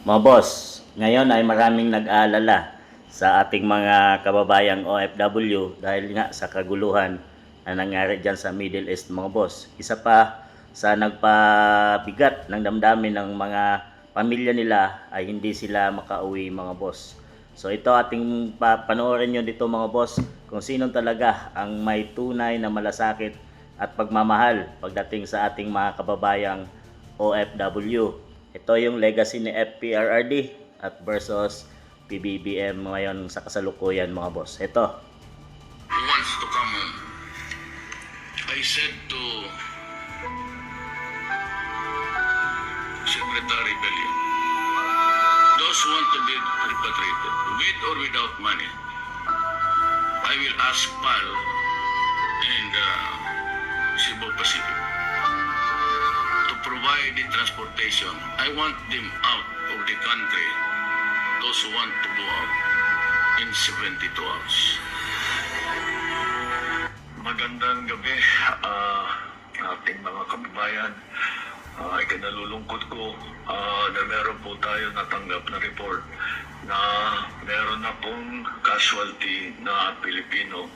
Mga boss, ngayon ay maraming nag-aalala sa ating mga kababayang OFW dahil nga sa kaguluhan na nangyari dyan sa Middle East mga boss. Isa pa sa nagpabigat ng damdamin ng mga pamilya nila ay hindi sila makauwi mga boss. So ito ating panoorin nyo dito mga boss kung sino talaga ang may tunay na malasakit at pagmamahal pagdating sa ating mga kababayang OFW. Ito yung legacy ni FPRRD at versus PBBM ngayon sa kasalukuyan mga boss. Ito. Who wants to come home? I said to Secretary Bellion, those who want to be repatriated, with or without money, I will ask PAL and Cebu Pacific to provide the transportation. I want them out of the country, those who want to go out in 72 hours. Magandang gabi, ating mga kababayan. Ikinalulungkot ko na meron po tayo natanggap na report na meron na pong casualty na Pilipino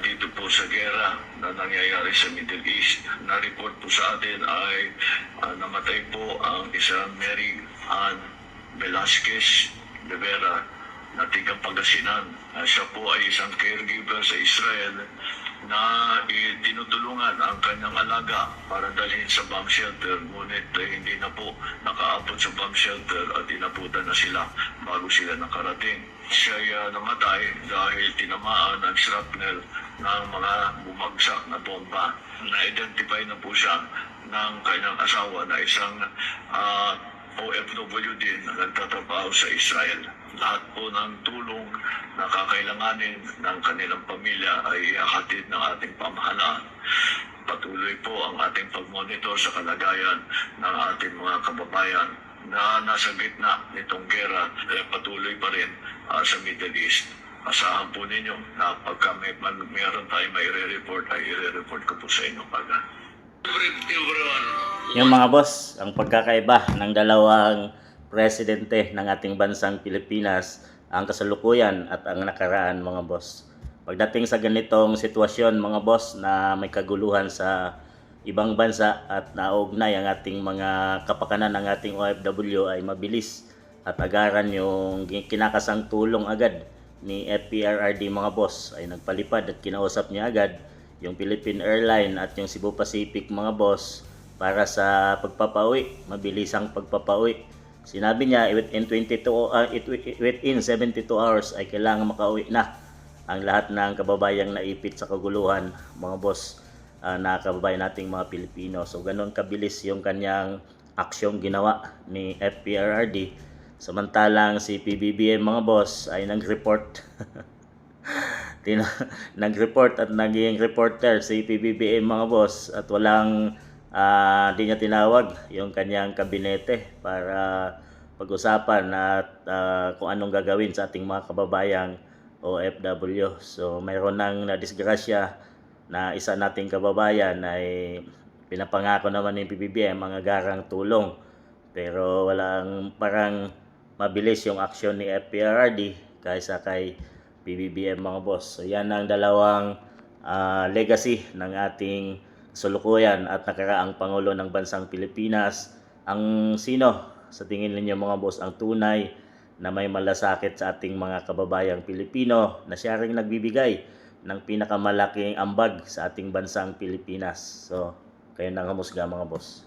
dito po sa gera na nangyayari sa Middle East. Na-report po sa atin ay namatay po ang isang Mary Ann Velasquez de Vera na tigang Pangasinan. Siya po ay isang caregiver sa Israel na tinutulungan ang kanyang alaga para dalhin sa bomb shelter, ngunit hindi na po nakaabot sa bomb shelter at inabutan na sila bago sila nakarating. Siya ay namatay dahil tinamaan ng shrapnel ng mga bumagsak na bomba. Na-identify na po siya ng kanyang asawa na isang OFW din na nagtatrabaho sa Israel. Lahat po ng tulong na kakailanganin ng kanilang pamilya ay ihahatid ng ating pamahalaan. Patuloy po ang ating pag-monitor sa kalagayan ng ating mga kababayan na nasa gitna nitong gera. Patuloy pa rin sa Middle East. Asahan po ninyo na pagka mayroon tayo may i-report, ay i-report ko po sa inyo kagad. Yung mga boss, ang pagkakaiba ng dalawang presidente ng ating bansang Pilipinas, ang kasalukuyan at ang nakaraan mga boss. Pagdating sa ganitong sitwasyon mga boss na may kaguluhan sa ibang bansa at naugnay ang ating mga kapakanan ng ating OFW ay mabilis at agaran yung kinakasang tulong agad ni FPRRD mga boss ay nagpalipad at kinausap niya agad yung Philippine Airline at yung Cebu Pacific mga boss para sa pagpapauwi, mabilisang pagpapauwi. Sinabi niya within 72 hours ay kailangan makauwi na ang lahat ng kababayang naipit sa kaguluhan mga boss na kababayan nating mga Pilipino. So ganun kabilis yung kanyang aksyong ginawa ni FPRRD. Samantalang si PBBM mga boss ay nag-report nag-report at naging reporter si PBBM mga boss at walang di niya tinawag yung kanyang kabinete para pag-usapan at kung anong gagawin sa ating mga kababayang OFW. So mayroon nang nadisgrasya na isa nating kababayan ay pinapangako naman ng PBBM mga garang tulong pero walang parang mabilis yung aksyon ni FPRRD kaysa kay PBBM mga boss. So yan ang dalawang legacy ng ating sulukuyan at nakaraang Pangulo ng Bansang Pilipinas. Ang sino sa tingin ninyo mga boss ang tunay na may malasakit sa ating mga kababayang Pilipino na siya ring nagbibigay ng pinakamalaking ambag sa ating bansang Pilipinas. So kayo nang humusga mga boss.